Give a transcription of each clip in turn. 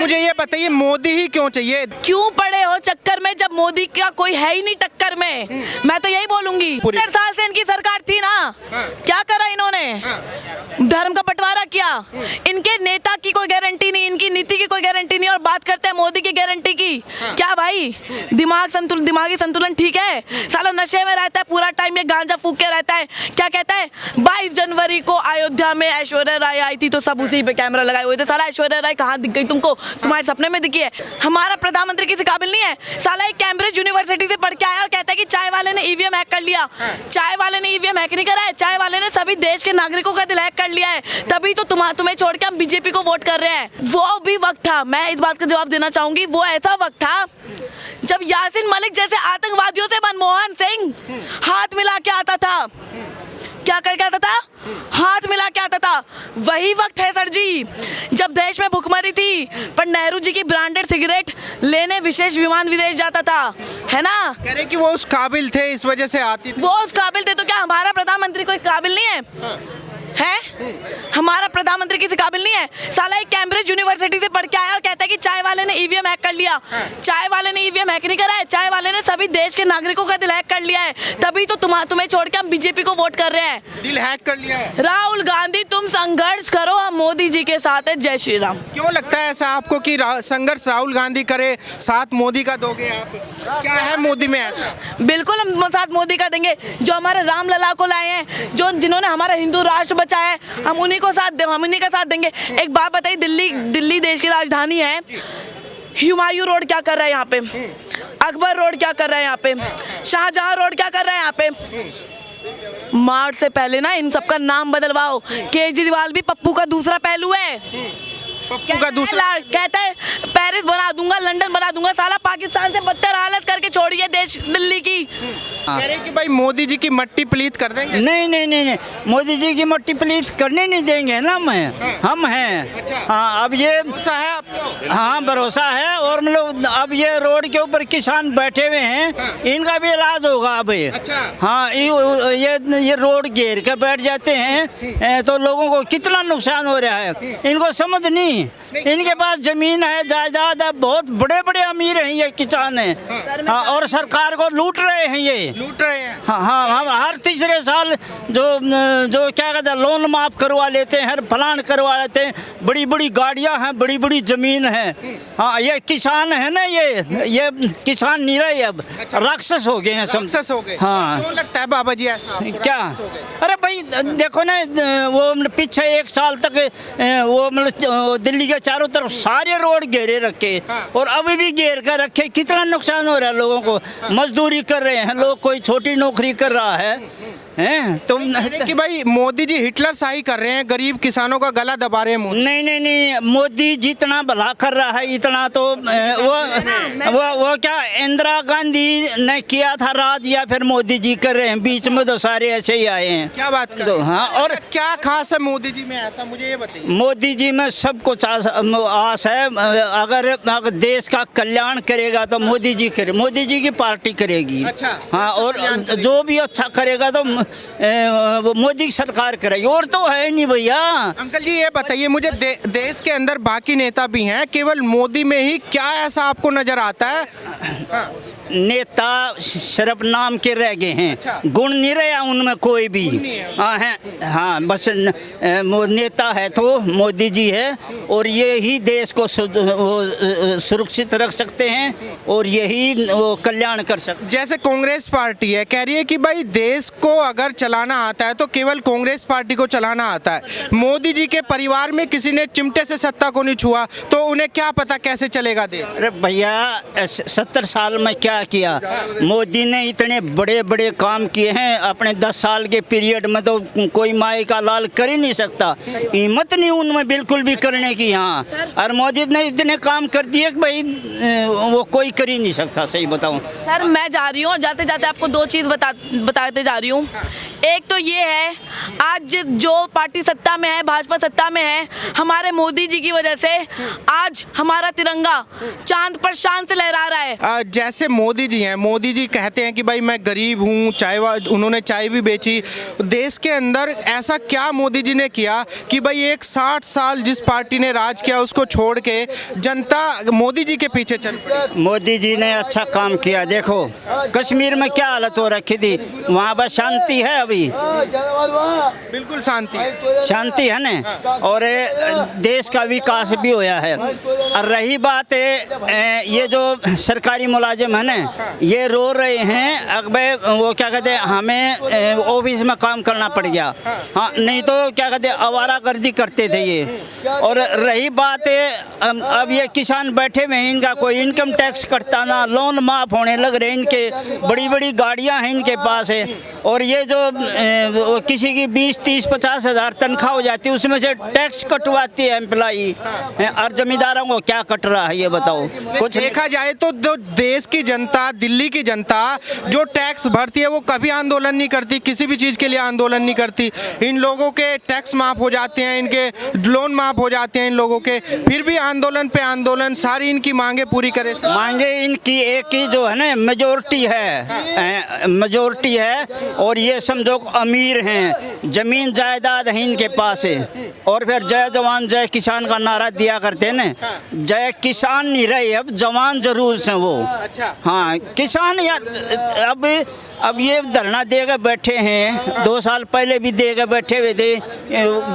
मुझे ये बताइए मोदी ही क्यों चाहिए? क्यों पड़े हो चक्कर में जब मोदी का कोई है ही नहीं टक्कर में? मैं तो यही बोलूंगी। 15 साल से इनकी सरकार थी ना, क्या करा इन्होंने? धर्म का बंटवारा किया। इनके नेता की कोई गारंटी नहीं, इनकी नीति की कोई गारंटी नहीं, और बात करते हैं मोदी की गारंटी की। क्या भाई दिमागी संतुलन ठीक है? साला नशे में रहता है पूरा टाइम, ये गांजा फूक के रहता है। क्या कहता है 22 जनवरी को अयोध्या में ऐश्वर्या राय आई थी तो सब उसी पे कैमरा लगाए हुए थे। साला ऐश्वर्या राय कहाँ दिख गई तुमको? तुम्हारे सपने में दिखी है? हमारा प्रधानमंत्री किसी काबिल नहीं है। साला एक कैम्ब्रिज यूनिवर्सिटी से पढ़ के आया और कहता है कि चाय वाले ने ईवीएम हैक कर लिया। चाय वाले ने ईवीएम हैक नहीं करा है, चाय वाले ने सभी देश के नागरिकों का दिल हैक कर लिया है। तभी तो तुम्हें छोड़ के हम बीजेपी को वोट कर रहे हैं। वो भी वक्त था, मैं इस बात का जवाब देना चाहूंगी, वो ऐसा वक्त था जब यासीन मलिक जैसे आतंकवादियों से मनमोहन सिंह हाथ मिला के आता था। क्या करके आता था? हाथ मिला के आता था। वही वक्त है सर जी जब देश में भुखमरी थी पर नेहरू जी की ब्रांडेड सिगरेट लेने विशेष विमान विदेश जाता था, है ना? कह रहे कि वो उस काबिल थे इस वजह से आती थी। वो उस काबिल थे तो क्या हमारा प्रधानमंत्री कोई काबिल नहीं है? है? हमारा प्रधानमंत्री किसी काबिल नहीं है। साला एक कैम्ब्रिज यूनिवर्सिटी से पढ़ के आया और कहता है कि चाय वाले ने ईवीएम हैक कर लिया। चाय वाले ने ईवीएम हैक नहीं करा है, चाय वाले ने सभी देश के नागरिकों का दिल हैक कर लिया है। तभी तो तुम्हें छोड़ के हम बीजेपी को वोट कर रहे हैं। दिल हैक कर लिया है। राहुल गांधी तुम संघर्ष करो, हम मोदी जी के साथ है। जय श्री राम। क्यों लगता है ऐसा आपको कि संघर्ष राहुल गांधी करे, साथ मोदी का दोगे आप? क्या है मोदी में ऐसा? बिल्कुल हम साथ मोदी का देंगे। जो हमारे रामलला को लाए हैं, जिन्होंने हमारा हिंदू राष्ट्र बचाया है, हम उन्हीं का साथ देंगे। एक बात बताइए, दिल्ली देश की राजधानी है। हुमायूं रोड क्या कर रहा है यहाँ पे? अकबर रोड क्या कर रहा है यहाँ पे? शाहजहां रोड क्या कर रहा है यहाँ पे? मार्च से पहले ना इन सबका नाम बदलवाओ। केजरीवाल भी पप्पू का दूसरा पहलू है। पप्पू का दूसरा कहता है पेरिस बना दूंगा, लंदन बना दूंगा। साला पाकिस्तान से बदतर हालत करके छोड़िए देश दिल्ली की। कह रहे कि भाई मोदी जी की मट्टी पलीत कर देंगे। नहीं, मोदी जी की मट्टी पलीत करने नहीं देंगे ना। हम हैं। अच्छा। हाँ, अब ये भरोसा है आपको? हाँ, भरोसा है। और मतलब अब ये रोड के ऊपर किसान बैठे हुए हैं, इनका भी इलाज होगा अब। अच्छा। हाँ, ये रोड घेर के बैठ जाते हैं तो लोगों को कितना नुकसान हो रहा है, इनको समझ नहीं। इनके पास जमीन है, जायदाद है, बहुत बड़े बड़े अमीर हैं ये किसान हैं। हाँ, और सरकार को लूट रहे हैं, ये लूट रहे हैं। हाँ, हम हर तीसरे साल जो क्या कहते हैं लोन माफ करवा लेते हैं, हर फलान करवा लेते हैं। बड़ी बड़ी गाड़ियां हैं, बड़ी बड़ी जमीन है। हाँ, ये किसान है ना, ये किसान नहीं रहे, अब राक्षस हो गए हैं, राक्षस हो गए। हाँ। क्यों लगता है बाबा जी ऐसा आपको? क्या? अरे भाई देखो ना, वो पीछे 1 साल तक वो मतलब दिल्ली के चारों तरफ सारे रोड घेरे रखे, और अभी भी घेर कर रखे। कितना नुकसान हो रहा है लोगों को। मजदूरी कर रहे हैं लोग, कोई छोटी नौकरी कर रहा है तुम कि भाई मोदी जी हिटलर शाही कर रहे हैं, गरीब किसानों का गला दबा रहे हैं। नहीं, मोदी जितना भला कर रहा है इतना तो वो क्या इंदिरा गांधी ने किया था राज, या फिर मोदी जी कर रहे हैं? बीच में तो सारे ऐसे ही आए हैं। क्या बात कर? तो हाँ, और क्या खास है मोदी जी में ऐसा, मुझे ये बताइए। मोदी जी में सब कुछ आस है। अगर देश का कल्याण करेगा तो मोदी जी मोदी जी की पार्टी करेगी। अच्छा। हाँ, और जो भी अच्छा करेगा तो वो मोदी की सरकार करेगी, और तो है नहीं भैया। अंकल जी ये बताइए मुझे, देश के अंदर बाकी नेता भी हैं, केवल मोदी में ही क्या ऐसा आपको नजर आता है? हाँ। नेता सिर्फ नाम के रह गए हैं। अच्छा। गुण नहीं रहा उनमें कोई भी। हाँ, बस नेता है तो मोदी जी है, और ये ही देश को सुरक्षित रख सकते हैं, और यही वो कल्याण कर सकते हैं। जैसे कांग्रेस पार्टी है, कह रही है कि भाई देश को अगर चलाना आता है तो केवल कांग्रेस पार्टी को चलाना आता है। मोदी जी के परिवार में किसी ने चिमटे से सत्ता को नहीं छुआ तो उन्हें क्या पता कैसे चलेगा देश? अरे भैया 70 साल में क्या किया? मोदी ने इतने बड़े बड़े काम किए हैं अपने 10 साल के पीरियड में, तो कोई माई का लाल कर ही नहीं सकता। हिम्मत नहीं उनमें बिल्कुल भी करने की। हाँ, और मोदी ने इतने काम कर दिए कि भाई वो कोई कर ही नहीं सकता। सही बताऊं सर, मैं जा रही हूँ, जाते जाते आपको 2 चीज़ बताते जा रही हूँ। एक तो ये है, आज जो पार्टी सत्ता में है, भाजपा सत्ता में है, हमारे मोदी जी की वजह से आज हमारा तिरंगा चांद पर शान से लहरा रहा है। जैसे मोदी जी हैं, मोदी जी कहते हैं कि भाई मैं गरीब हूँ, उन्होंने चाय भी बेची। देश के अंदर ऐसा क्या मोदी जी ने किया कि भाई एक 60 साल जिस पार्टी ने राज किया उसको छोड़ के जनता मोदी जी के पीछे चल पड़ी? मोदी जी ने अच्छा काम किया। देखो कश्मीर में क्या हालत हो रखी थी, वहाँ बस शांति है, अभी बिल्कुल शांति है ना, और देश का विकास भी होया है। और रही बात ये जो सरकारी मुलाजिम है ना, ये रो रहे हैं अकबर, वो क्या कहते हैं, हमें ऑफिस में काम करना पड़ गया। हाँ, नहीं तो क्या कहते हैं, आवारागर्दी करते थे ये। और रही बात अब ये किसान बैठे हुए हैं, इनका कोई इनकम टैक्स कटता ना, लोन माफ होने लग रहे इनके, बड़ी बड़ी गाड़ियां हैं इनके पास है। और ये जो किसी की 20, 30, 50 हज़ार तनख्वाह हो जाती है, उसमें से टैक्स कटवाती है एम्प्लॉई। और जमींदारों को क्या कट रहा है ये बताओ? कुछ देखा जाए तो जो देश की जनता, दिल्ली की जनता जो टैक्स भरती है वो कभी आंदोलन नहीं करती, किसी भी चीज़ के लिए आंदोलन नहीं करती। इन लोगों के टैक्स माफ हो जाते हैं, इनके लोन माफ हो जाते हैं इन लोगों के, फिर भी आंदोलन पे आंदोलन, सारी इनकी मांगे पूरी करे। मांगे इनकी एक ही जो है ना, मेजोरिटी है, और ये समझो अमीर हैं, जमीन जायदाद है इनके पास है। और फिर जय जवान जय किसान का नारा दिया करते हैं ना, जय किसान नहीं रहे, अब जवान जरूर से वो। अच्छा। हाँ, किसान यार अब ये धरना देकर बैठे हैं, 2 साल पहले भी देकर बैठे हुए थे।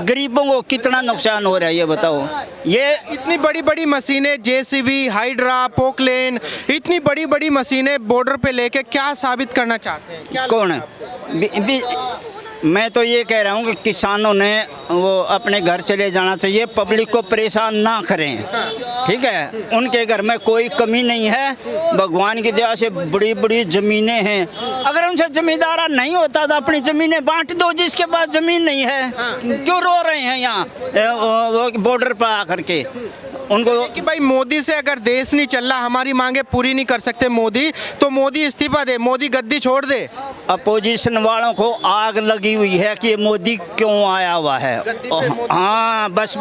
गरीबों को कितना नुकसान हो रहा है ये बताओ? ये इतनी बड़ी बड़ी मशीनें, जेसीबी, हाइड्रा, पोकलेन, इतनी बड़ी बड़ी मशीनें बॉर्डर पे लेके क्या साबित करना चाहते हैं? क्या कौन है? मैं तो ये कह रहा हूँ कि किसानों ने वो अपने घर चले जाना चाहिए, पब्लिक को परेशान ना करें, ठीक है? उनके घर में कोई कमी नहीं है, भगवान की दया से बड़ी बड़ी ज़मीनें हैं। अगर उनसे जमींदारा नहीं होता तो अपनी ज़मीनें बांट दो, जिसके पास ज़मीन नहीं है। क्यों रो रहे हैं यहाँ बॉर्डर पर आकर के? उनको कि भाई मोदी से अगर देश नहीं चल रहा, हमारी मांगे पूरी नहीं कर सकते मोदी, तो मोदी इस्तीफा दे, मोदी गद्दी छोड़ दे। अपोजिशन वालों को आग लगी हुई है कि मोदी क्यों आया हुआ है। हाँ, बस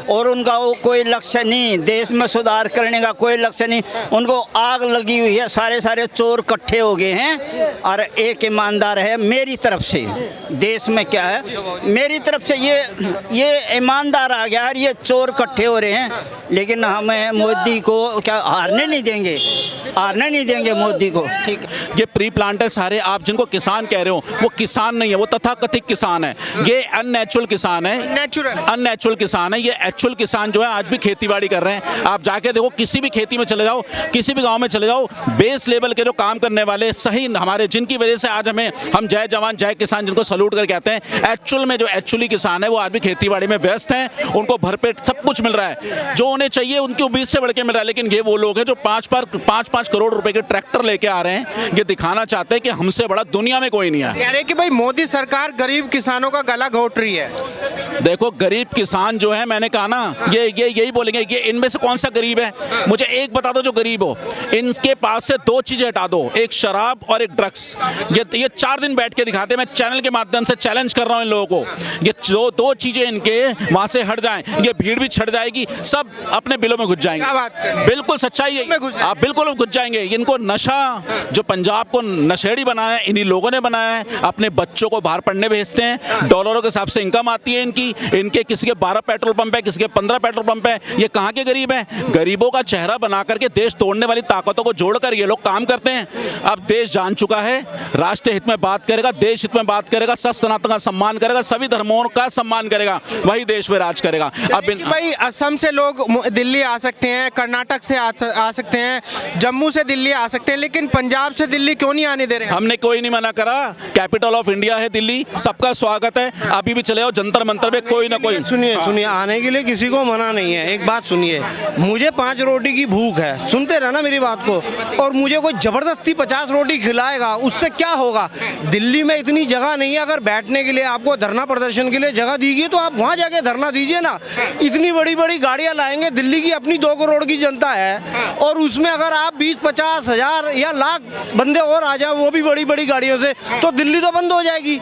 और उनका वो कोई लक्ष्य नहीं, देश में सुधार करने का कोई लक्ष्य नहीं, उनको आग लगी हुई है। सारे चोर इकट्ठे हो गए हैं, और एक ईमानदार है मेरी तरफ से। देश में क्या है, मेरी तरफ से ये ईमानदार आ गया और ये चोर इकट्ठे हो रहे हैं। लेकिन हमें मोदी को क्या हारने नहीं देंगे मोदी को, ठीक है? ये प्री प्लांटर सारे आप जिनको किसान कह रहे हो, वो किसान नहीं है, वो तथाकथित किसान है। ये अननेचुरल किसान है, अननेचुरल किसान है। ये एक्चुअल किसान जो है आज भी खेतीबाड़ी कर रहे हैं। आप जाके देखो, किसी भी खेती में चले जाओ, किसी भी गांव में चले जाओ, बेस लेवल के जो काम करने वाले सही हमारे, जिनकी वजह से आज हम जय जवान जय किसान जिनको सैल्यूट कर कहते हैं, एक्चुअल में जो एक्चुअली किसान है वो आज भी खेतीबाड़ी में व्यस्त हैं। उनको भरपेट सब कुछ मिल रहा है जो उन्हें चाहिए, उनकी उम्मीद से बढ़ के मिल रहा है। लेकिन ये वो लोग हैं जो 5-5 करोड़ रुपए के ट्रैक्टर लेके आ रहे हैं, ये दिखाना चाहते हैं कि हमसे बड़ा दुनिया में कोई नहीं है। कह रहे कि भाई मोदी सरकार गरीब किसानों का गला घोट रही है। देखो, गरीब किसान जो है, मैंने कहा ना, ये यही बोलेंगे कि इनमें से कौन सा गरीब है? मुझे एक बता दो जो गरीब हो। इनके पास से 2 चीजें हटा दो, एक शराब और एक ड्रग्स। ये 4 दिन बैठ के दिखाते हैं। मैं चैनल के माध्यम से चैलेंज कर रहा हूं इन लोगों को, ये दो चीजें इनके वहां से हट जाएं, ये भीड़ भी छट जाएगी, सब अपने बिलों में घुस जाएंगे। क्या बात कर रहे हैं? बिल्कुल सच्चाई है, आप बिल्कुल घुस जाएंगे। इनको नशा, जो पंजाब को नशेड़ी बनाया है, इन्हीं लोगों ने बनाया है। अपने बच्चों को बाहर पढ़ने भेजते हैं, डॉलरों के हिसाब से इनकम आती है इनके किसी के 12 पेट्रोल पंप है, किसी के 15 पेट्रोल पंप है। ये कहाँ के गरीब हैं? गरीबों का चेहरा बना करके देश तोड़ने वाली ताकतों को जोड़कर ये लोग काम करते हैं। अब देश जान चुका है, राष्ट्र हित में बात करेगा, देश हित में बात करेगा, सत्य सनातन का सम्मान करेगा, सभी धर्मों का सम्मान करेगा, वही देश में राज करेगा। अब भाई असम से लोग दिल्ली आ सकते हैं, कर्नाटक से आ सकते हैं, जम्मू से दिल्ली आ सकते हैं, लेकिन पंजाब से दिल्ली क्यों नहीं आने दे रहे हैं? हमने कोई नहीं मना करा। कैपिटल ऑफ इंडिया है दिल्ली, सबका स्वागत है। अभी भी चले जाओ, जंतर मंतर पे कोई ना कोई। सुनिए सुनिए, आने के लिए किसी को मना नहीं है। एक बात सुनिए, मुझे 5 रोटी की भूख है, सुनते रहना मेरी बात को, और मुझे कोई जबरदस्ती 50 रोटी खिलाएगा, उससे क्या होगा? दिल्ली में इतनी जगह नहीं है, अगर बैठने के लिए आपको धरना प्रदर्शन के लिए जगह दी गई तो आप वहाँ जाके धरना दीजिए ना। इतनी बड़ी बड़ी गाड़ियाँ लाएंगे, दिल्ली की अपनी 2 करोड़ की जनता है, और उसमें अगर आप 20-50 हज़ार या लाख बंदे और आ जाए, वो भी बड़ी बड़ी गाड़ियों से, तो दिल्ली तो बंद हो जाएगी।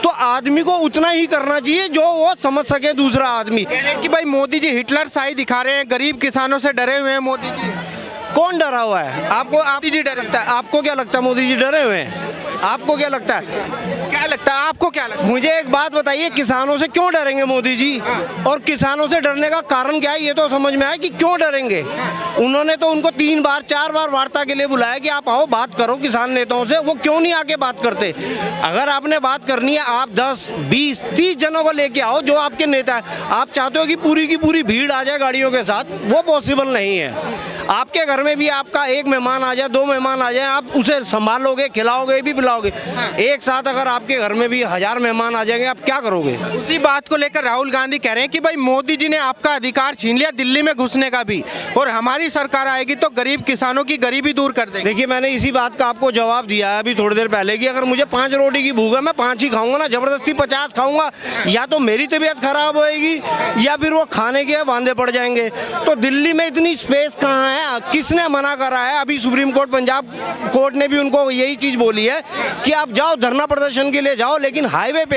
तो आदमी को उतना ही करना चाहिए जो वो समझ सके दूसरा आदमी। कि भाई मोदी जी हिटलर शाही दिखा रहे हैं, गरीब किसानों से डरे हुए हैं मोदी जी। कौन डरा हुआ है? आपको मोदी जी डरे लगता है? आपको क्या लगता है मोदी जी डरे हुए हैं? आपको क्या लगता है? क्या लगता है आपको, क्या लगता है? मुझे एक बात बताइए, किसानों से क्यों डरेंगे मोदी जी? और किसानों से डरने का कारण क्या है, ये तो समझ में आया कि क्यों डरेंगे। उन्होंने तो उनको 3 बार 4 बार वार्ता के लिए बुलाया कि आप आओ बात करो किसान नेताओं से, वो क्यों नहीं आके बात करते? अगर आपने बात करनी है, आप 10, 20, 30 जनों को लेके आओ जो आपके नेता है। आप चाहते हो कि पूरी की पूरी भीड़ आ जाए गाड़ियों के साथ, वो पॉसिबल नहीं है। आपके घर में भी आपका 1 मेहमान आ जाए, 2 मेहमान आ जाए, आप उसे संभालोगे, खिलाओगे भी पिलाओगे। एक साथ अगर आपके घर में भी 1000 मेहमान आ जाएंगे, आप क्या करोगे? उसी बात को लेकर राहुल गांधी कह रहे हैं कि भाई मोदी जी ने आपका अधिकार छीन लिया दिल्ली में घुसने का भी, और हमारी सरकार आएगी तो गरीब किसानों की गरीबी दूर कर देगी। देखिए, मैंने इसी बात का आपको जवाब दिया है अभी थोड़ी देर पहले कि अगर मुझे 5 रोटी की भूख है, मैं 5 ही खाऊंगा ना, जबरदस्ती 50 खाऊंगा, या तो मेरी तबीयत खराब होएगी या फिर वो खाने के वांदे पड़ जाएंगे। तो दिल्ली में इतनी स्पेस कहाँ है? किसने मना करा है? अभी सुप्रीम कोर्ट, पंजाब कोर्ट ने भी उनको यही चीज़ बोली है कि आप जाओ धरना प्रदर्शन के लिए जाओ, लेकिन हाईवे पे